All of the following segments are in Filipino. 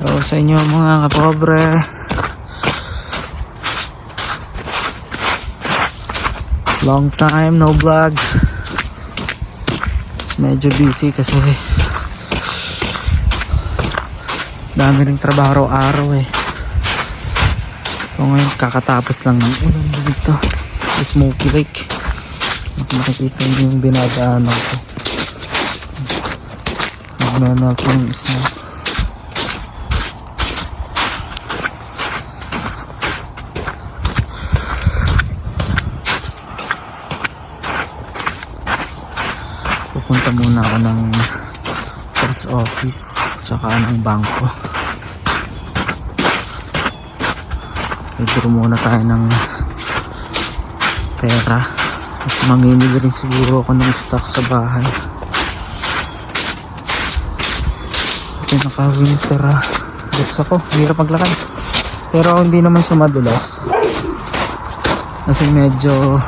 So sa inyo mga kapobre, long time no vlog. Medyo busy kasi dami ring trabaho araw eh. So ngayon kakatapos lang ng ulan dito sa Smoky Lake. Makikita niyo yung dinadaanan ko. Nagmamelt yung snow. Pupunta muna ako ng post office tsaka ng bangko. Withdraw muna tayo ng pera at mamimili rin siguro ako ng stock sa bahay. Naka-winter boots ako, hirap maglakad pero hindi naman siya madulas kasi medyo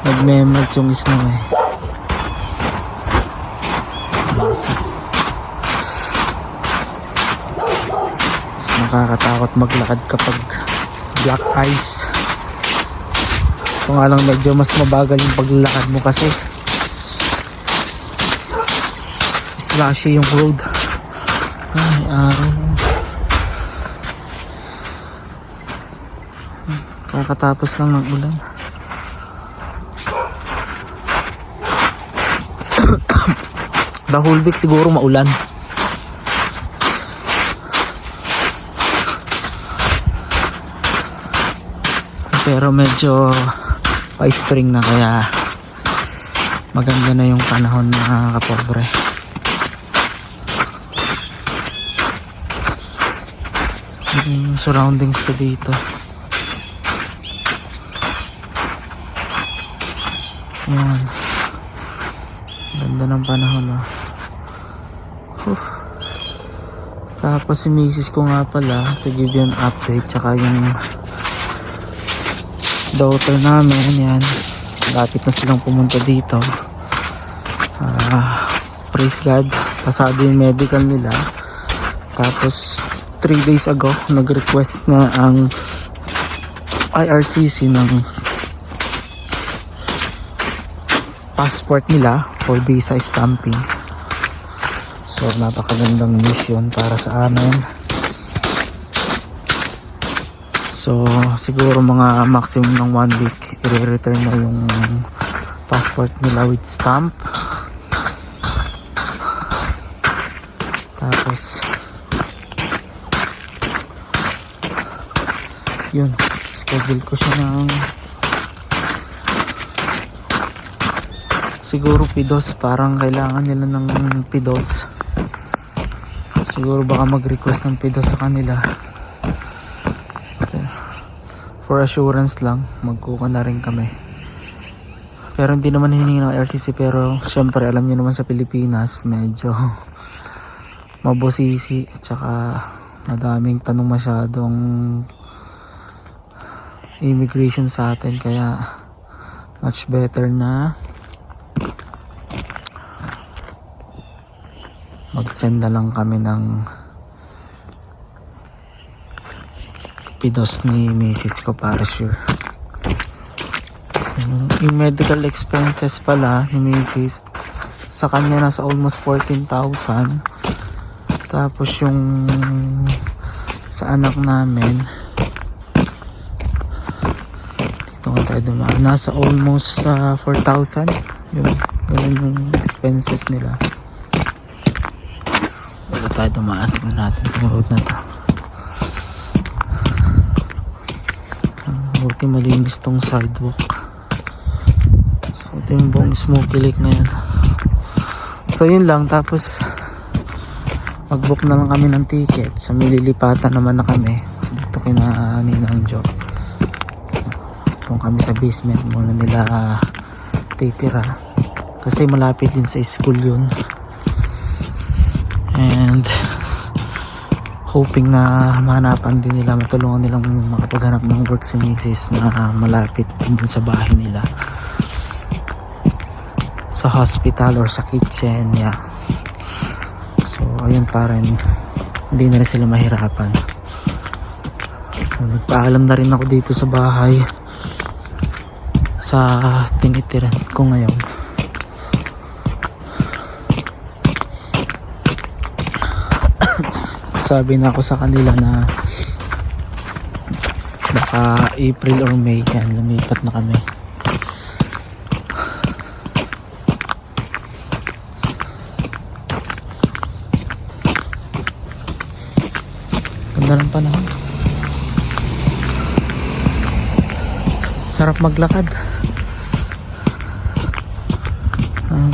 nagme-melt yung snow eh. Mas nakakatakot maglakad kapag black ice. Kung nga lang medyo mas mabagal yung paglalakad mo kasi slushy yung road. Ay, araw. Kakatapos lang ng ulan. The whole week siguro maulan. Pero medyo pa-spring na kaya maganda na yung panahon mga kapobre. Yung surroundings ko dito, yan, ganda ng panahon oh. Tapos si misis ko nga pala to give you an update, tsaka yung daughter namin, yan, lapit na silang pumunta dito. Praise God, pasado yung medical nila. Tapos 3 days ago nag-request na ang IRCC ng passport nila for visa stamping. So napakagandang mission para sa amin. So siguro mga maximum ng 1 week i-return na yung passport nila with stamp. Tapos yun, schedule ko siya ng siguro PIDOS. Parang kailangan nila ng PIDOS. Siguro baka mag-request ng PIDOS sa kanila. Okay. For assurance lang, magkuha na rin kami. Pero hindi naman hiningi ng RCC, pero syempre alam niyo naman sa Pilipinas medyo mabusisi at saka madaming tanong, masyadong immigration sa atin, kaya much better na mag-send na lang kami ng PIDOS ni misis ko para sure. Yung medical expenses pala ni misis sa kanya nasa almost 14,000. Tapos yung sa anak namin nasa almost 4,000. Yun, ganun yung expenses nila. Bago tayo dumaan, tignan natin yung road na to. Buti malinis tong sidewalk. So ito yung buong Smoky Lake na yan. So yun lang, tapos mag-book na lang kami ng ticket. So mililipatan naman na kami dito kina Ninang Jo. Kung kami sa basement muna nila titira kasi malapit din sa school yun, and hoping na mahanapan din nila, matulungan nilang makapaghanap ng work sa misis na malapit din sa bahay nila, sa hospital or sa kitchen, yeah. So ayun, pa rin hindi na rin sila mahirapan. Nagpaalam na rin ako dito sa bahay sa tinitiran ko ngayon. Sabi na ako sa kanila na baka April or May yan, lumipat na kami. Ganda ng panahon. Sarap maglakad.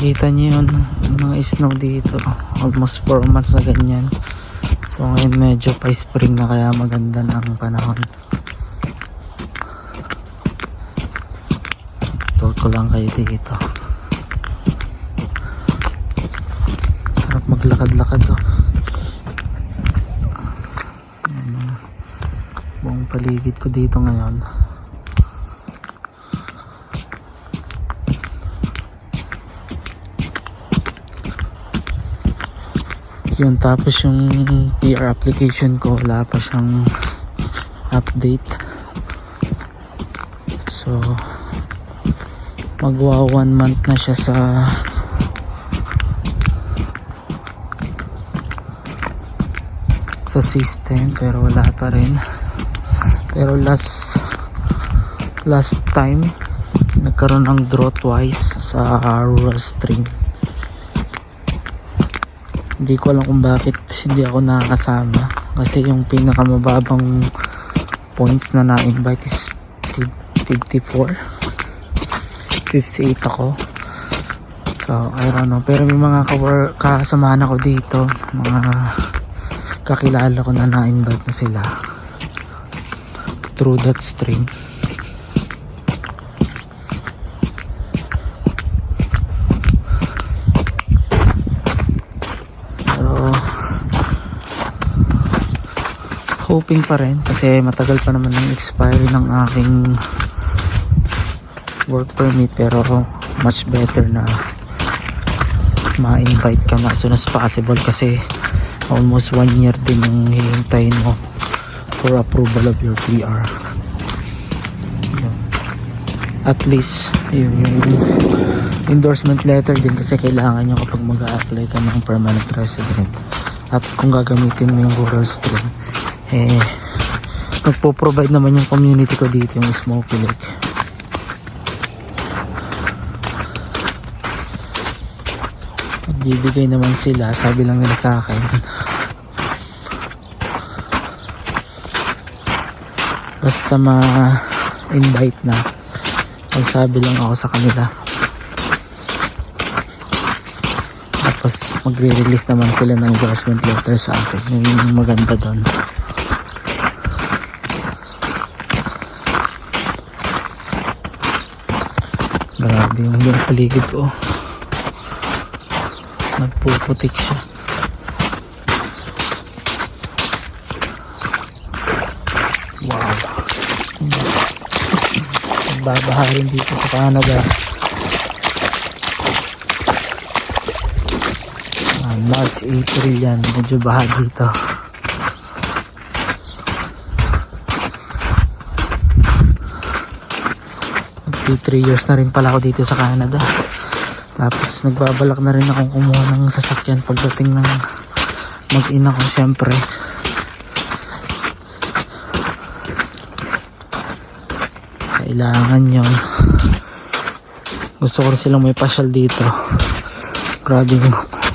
Kita niyo yun, mga snow dito. Almost 4 months na ganyan. So ngayon medyo pa spring na, kaya maganda na ang panahon. Tour ko lang kayo dito. Sarap maglakad-lakad oh. Buong paligid ko dito ngayon. Yun, tapos yung PR application ko wala pa siyang update. So magwa 1 month na siya sa system, pero wala pa rin. Pero last time nagkaroon ng draw twice sa rural stream. Hindi ko alam kung bakit hindi ako nakakasama, kasi yung pinakamababang points na na-invite is 54, 58 ako. So I don't know, pero may mga kasamahan ako dito, mga kakilala ko na na-invite na sila through that stream. Hoping pa rin, kasi matagal pa naman ang expiry ng aking work permit, pero much better na ma-invite ka na as soon as possible, kasi almost 1 year din yung hihintayin mo for approval of your PR. At least yung endorsement letter din, kasi kailangan nyo kapag mag-a-apply ka ng permanent resident, at kung gagamitin mo yung rural stream, nagpo-provide naman yung community ko dito, yung Smoky Lake. Nagbibigay naman sila, sabi lang nila sa akin, basta ma-invite na, magsabi lang ako sa kanila. Tapos magre-release naman sila ng endorsement letter sa akin. Yun yung maganda doon. Grabe yung paligid ko. Nagpuputik siya. Wow. Nagbabaha rin dito sa Canada. March, April yan. Medyo baha dito. Mag 3 years na rin pala ako dito sa Canada. Tapos nagbabalak na rin akong kumuha ng sasakyan pagdating ng mag-ina ko, syempre. Kailangan yun. Gusto ko rin silang may pasyal dito. Grabe yung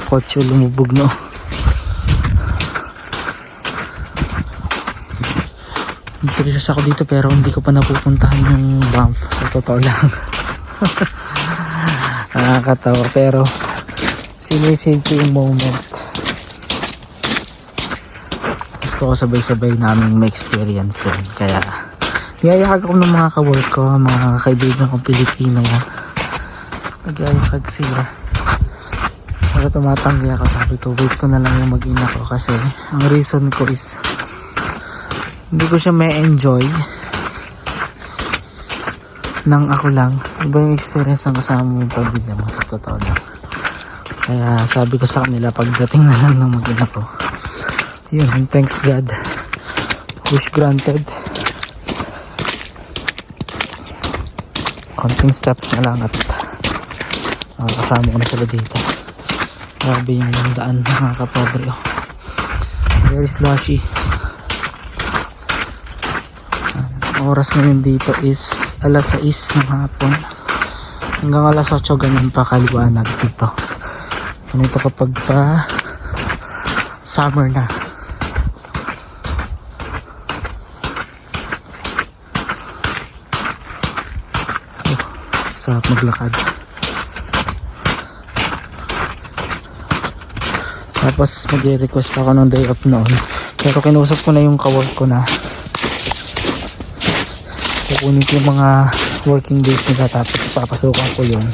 kotse lumubog, no? Interested ako dito, pero hindi ko pa napupuntahan yung bump, sa totoo lang. Nakakatawa, pero sinisave ko yung moment. Gusto ko sabay-sabay namin ma-experience yun, kaya niyayakag ako ng mga ka-work ko, mga kaibigan kong Pilipino. Nagyayakag sila, pero tumatanggi ako. Sabi ko, wait ko na lang yung mag-ina ko, kasi ang reason ko is hindi ko siya may enjoy nang ako lang. Iba yung experience ng kasama mo yung pamilya mo, sa totoo lang. Kaya sabi ko sa kanila, pagdating na lang ng mag-ina ko, Yun, and thanks God. Wish granted. Konting steps na lang at kasama ko na sila dito. Grabe yung daan, mga kapobre. Very slushy. Ang oras ngayon dito is alas 6 ng hapon. Hanggang alas 8 ganyan pa kaliwanag dito. Ganito kapag pa summer na. Sarap maglakad. Tapos mag-request pa ako ng day off noon. Pero kinusap ko na yung ka-work ko na kukunin ko yung mga working days nila, tapos papasukan ko yun.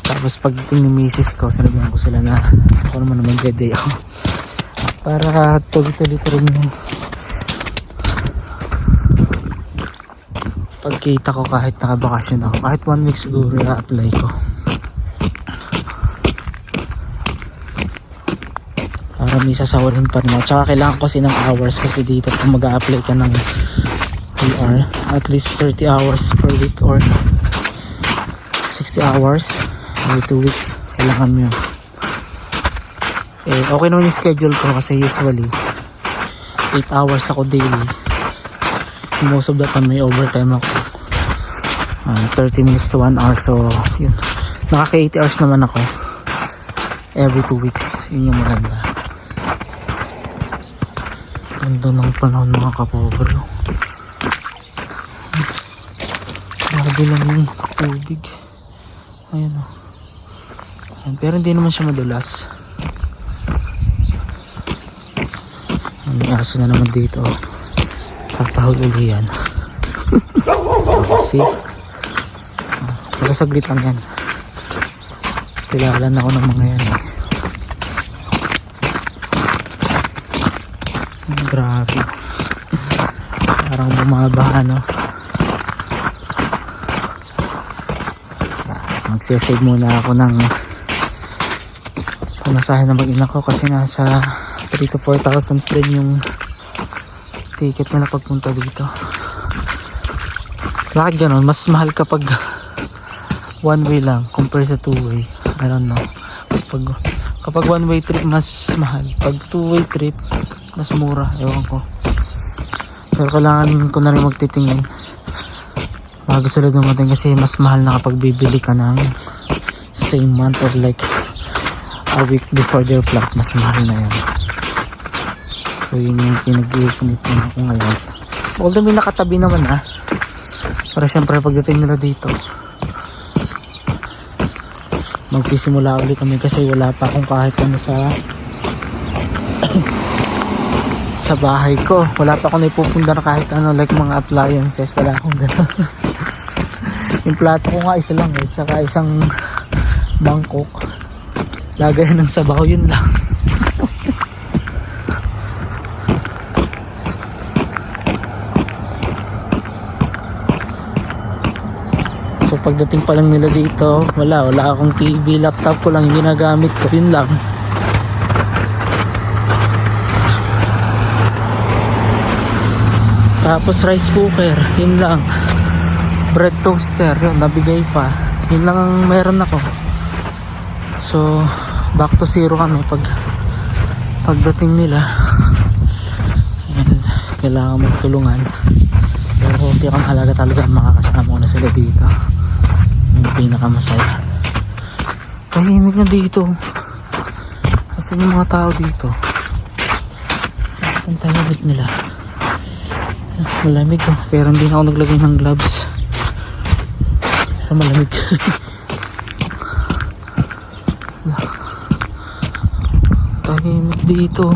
Tapos pag tinimisis ko, sinabihan ko sila na ako naman mag-day off para tuloy-tuloy pa rin yung pagkita ko kahit nakabakasyon ako. Kahit 1 week siguro i-apply ko. Para may sasawalan pa rin ako. Tsaka kailangan ko kasi ng hours kasi dito kung mag-a-apply ka ng PR, at least 30 hours per week or 60 hours every 2 weeks. Kailangan mo yun. Okay naman yung schedule ko kasi usually 8 hours ako daily. Most of the time may overtime ako. 30 minutes to 1 hour. So yun, nakaka 80 hours naman ako every 2 weeks. Yun yung maganda. Ganda ng panahon mga kapobre. Grabe lang yung tubig. Ayan o. Pero hindi naman siya madulas. May aso na naman dito. Tatahol uli yan. See? Pero saglit lang yan. Kilala na ako ng mga yan eh. Grabe. Parang bumaba ano. Magsisave muna ako ng pumasahe na mag-ina ko kasi nasa 3,000 to 4,000 din yung ticket na pagpunta dito. Bakit ganon? Mas mahal kapag one way lang compared sa two way. I don't know. Kapag one way trip mas mahal. Pag two way trip mas mura. Ewan ko. Pero kailangan ko na rin magtitingin bago sila dumating kasi mas mahal na kapag bibili ka ng same month or like a week before their flight. Mas mahal na yan. So yun yung pinag-iipon ako ngayon. Although may nakatabi naman para syempre pagdating nila dito magsisimula ulit kami kasi wala pa akong kahit ano sa bahay ko. Wala pa akong ipupunta na kahit ano like mga appliances. Wala akong gano'n. Yung plato ko nga isa lang tsaka isang bangkok. Lagay ng sabaw, yun lang. So pagdating pa lang nila dito, wala akong TV, laptop ko lang yung ginagamit ko, yun lang. Tapos rice cooker, yun lang. Bread toaster, yun, nabigay pa. Yun lang ang meron ako. So back to zero kami pagdating nila. And kailangan magtulungan. Pero ang halaga talaga makakasama ko na sila dito. Yung pinakamasaya. Tahimik na dito. Kasi yung mga tao dito, ang tahimik nila. Malamig pero hindi na ako naglagay ng gloves. Pero malamig. Tahimik dito.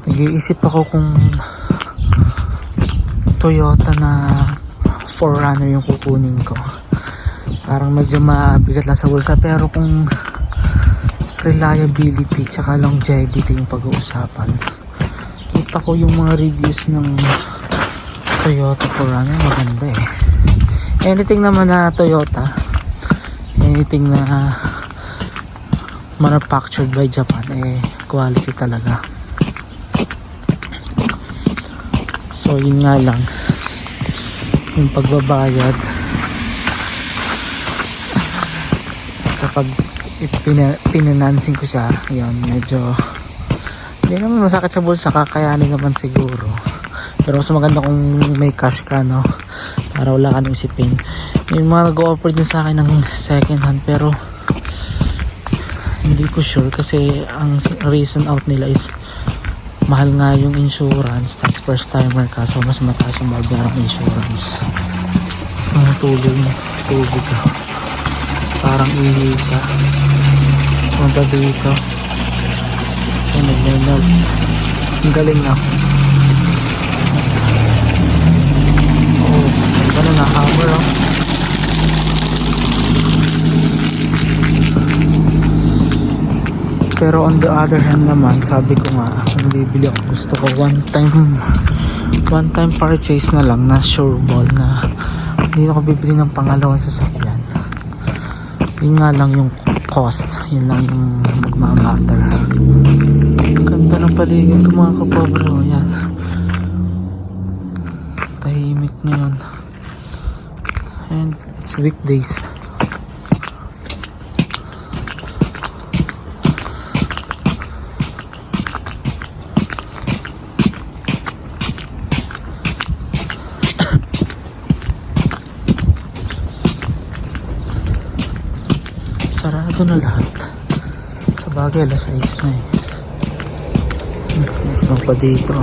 Nag-iisip ako kung Toyota na 4Runner yung kukunin ko. Parang medyo mabigat lang sa bulsa, pero kung reliability tsaka longevity yung pag-uusapan. Kita ko yung mga reviews ng Toyota Forerunner, maganda eh. Anything naman na Toyota, anything na manufactured by Japan, eh quality talaga. So yun nga lang, yung pagbabayad kapag pinanancing ko siya, yun medyo hindi naman masakit sa bulsa, kakayanin naman siguro. Pero mas maganda kung may cash ka, no, para wala ka nang isipin. Yung mga nag-offer din sa akin ng second hand, pero hindi ko sure kasi ang reason out nila is mahal nga yung insurance, tapos first timer ka, so mas mataas yung babayaran ng insurance. Tubig ka, parang ihi ka. Punta dito, nag-nag ang galing na. Oh, ano na, hammer oh. Pero on the other hand naman, sabi ko nga, kung bibili ako, gusto ko one time purchase na lang, na sure ball, na hindi na ako bibili ng pangalawang sasakyan. Yun nga lang yung cost, yun lang yung magmamatter. Ganda ng paligid ko mga kapobre, oh, yan. Tahimik ngayon. And it's weekdays. Sarado na lahat. Sa bagay, alas 6 na eh. Mas na pa dito.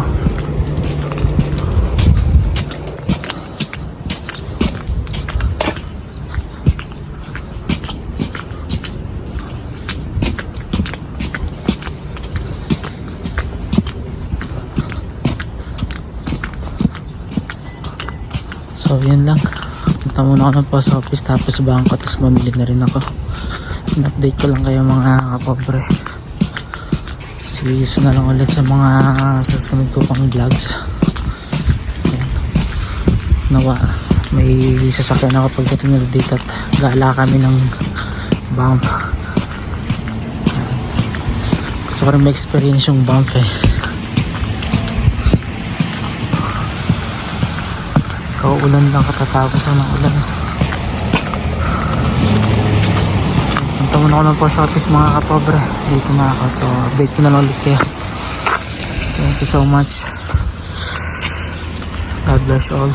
So yun lang, punta muna ako ng post office tapos bangko, tapos mamili na rin ako. In-update ko lang kayo mga kapobre. See you na lang ulit sa mga susunod ko pang vlogs. Ayan. Nawa may sasakyan ako pagdating nila dito at gala kami ng bump. Gusto ko rin ma-experience yung bump eh. Kauulan lang, katatapos ng ulan. Punta muna ako ng post office mga kapobre. Dito na ako, so update ko na lang ulit kayo. Thank you so much. God bless all.